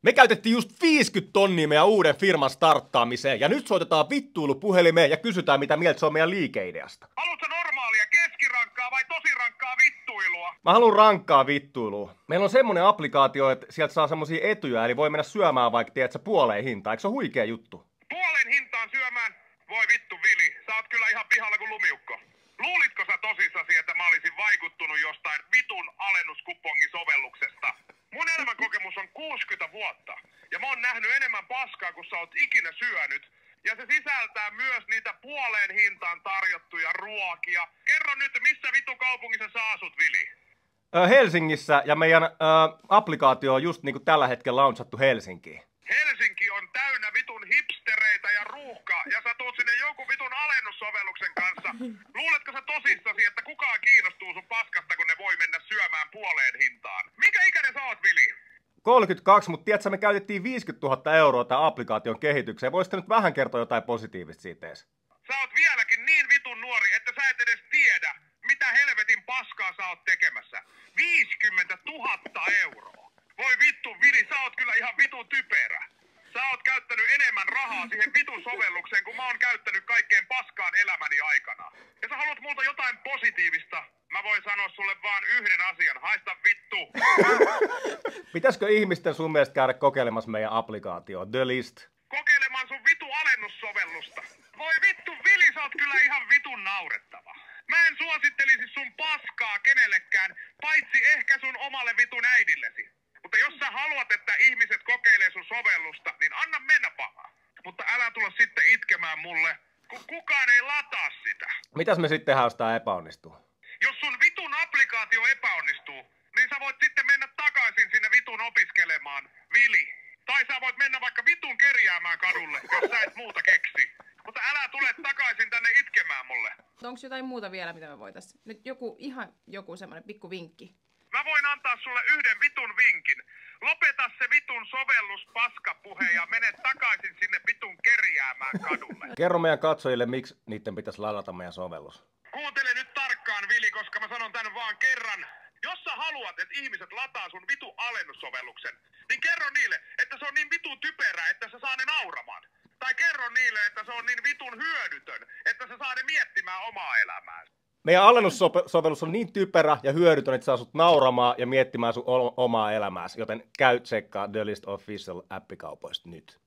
Me käytettiin just 50 tonnia meidän uuden firman starttaamiseen, ja nyt soitetaan vittuilupuhelimeen ja kysytään, mitä mieltä se on meidän liikeideasta. Haluatko normaalia, keskirankkaa vai tosi rankkaa vittuilua? Mä haluan rankkaa vittuilua. Meillä on semmonen applikaatio, että sieltä saa semmosia etuja, eli voi mennä syömään vaikka, tiedätkö, puoleen hintaan. Eikö se ole huikea juttu? Puolen hintaan syömään? Voi vittu Vili, sä oot kyllä ihan pihalla kuin lumiukko. Luulitko sä tosissasi, että mä olisin vaikuttunut jostain vitun alennuskupongisovelluksesta? Mun elämänkokemus on 60 vuotta. Ja mä oon nähnyt enemmän paskaa kuin sä oot ikinä syönyt. Ja se sisältää myös niitä puoleen hintaan tarjottuja ruokia. Kerro nyt, missä vittu kaupungissa sä asut, Vili? Helsingissä, ja meidän applikaatio on just niinku tällä hetkellä launchattu Helsinkiin. Helsinki on täynnä vitun hipstereitä ja ruuhkaa, ja sä tuut sinne jonkun vitun alennussovelluksen kanssa. Luuletko sä tosissasi, että kukaan kiinnostuu sun paskasta, kun ne voi mennä syömään puoleen hintaan? Minkä ikäinen sä oot, Vili? 32, mutta tiedätkö, me käytettiin 50 000 euroa tämän applikaation kehitykseen. Voisitko nyt vähän kertoa jotain positiivista siitä edes? Sä oot vieläkin niin vitun nuori, että sä et edes tiedä, mitä helvetin paskaa sä oot tekemässä. 50 000 euroa. Voi vittu, Vili, sä oot kyllä ihan vitun typerä. Sä oot käyttänyt enemmän rahaa siihen vitun sovellukseen, kuin mä oon käyttänyt kaikkeen paskaan elämäni aikana. Ja sä haluat multa jotain positiivista. Mä voin sanoa sulle vaan yhden asian. Haista vittu! Pitäisikö ihmisten sun mielestä käydä kokeilemassa meidän applikaatioa, The List? Kokeilemaan sun vitu alennussovellusta. Voi vittu, Vili, sä oot kyllä ihan vitun naurettava. Mä en suosittelisi sun paskaa kenellekään, paitsi ehkä sun omalle vitun äidillesi. Mutta jos sä haluat, että ihmiset kokeilee sun sovellusta, niin anna mennä paha. Mutta älä tulla sitten itkemään mulle, kun kukaan ei lataa sitä. Mitäs me sitten tehdään, jos tää epäonnistuu? Jos sun vitun applikaatio epäonnistuu, niin sä voit sitten mennä takaisin sinne vitun opiskelemaan, Vili. Tai sä voit mennä vaikka vitun kerjäämään kadulle, jos sä et muuta keksi. Mutta älä tule takaisin tänne itkemään mulle. Onko jotain muuta vielä, mitä me voitaisiin? Nyt joku semmoinen pikku vinkki. Mä voin antaa sulle yhden vitun vinkin. Lopeta se vitun sovellus paskapuhe ja mene takaisin sinne vitun kerjäämään kadulle. Kerro meidän katsojille, miksi niiden pitäisi ladata meidän sovellus. Kuuntele nyt tarkkaan, Vili, koska mä sanon tän vaan kerran. Jos sä haluat, että ihmiset lataa sun vitun alennussovelluksen, niin kerro niille, että se on niin vitun typerä, että se saa ne nauramaan. Tai kerro niille, että se on niin vitun hyödytön, että se saa ne miettimään omaa elämää. Meidän alennussovellus on niin typerä ja hyödytön, että saa sut nauramaan ja miettimään sun omaa elämääsi, joten käy tsekkaa The List Official -appikaupoista nyt.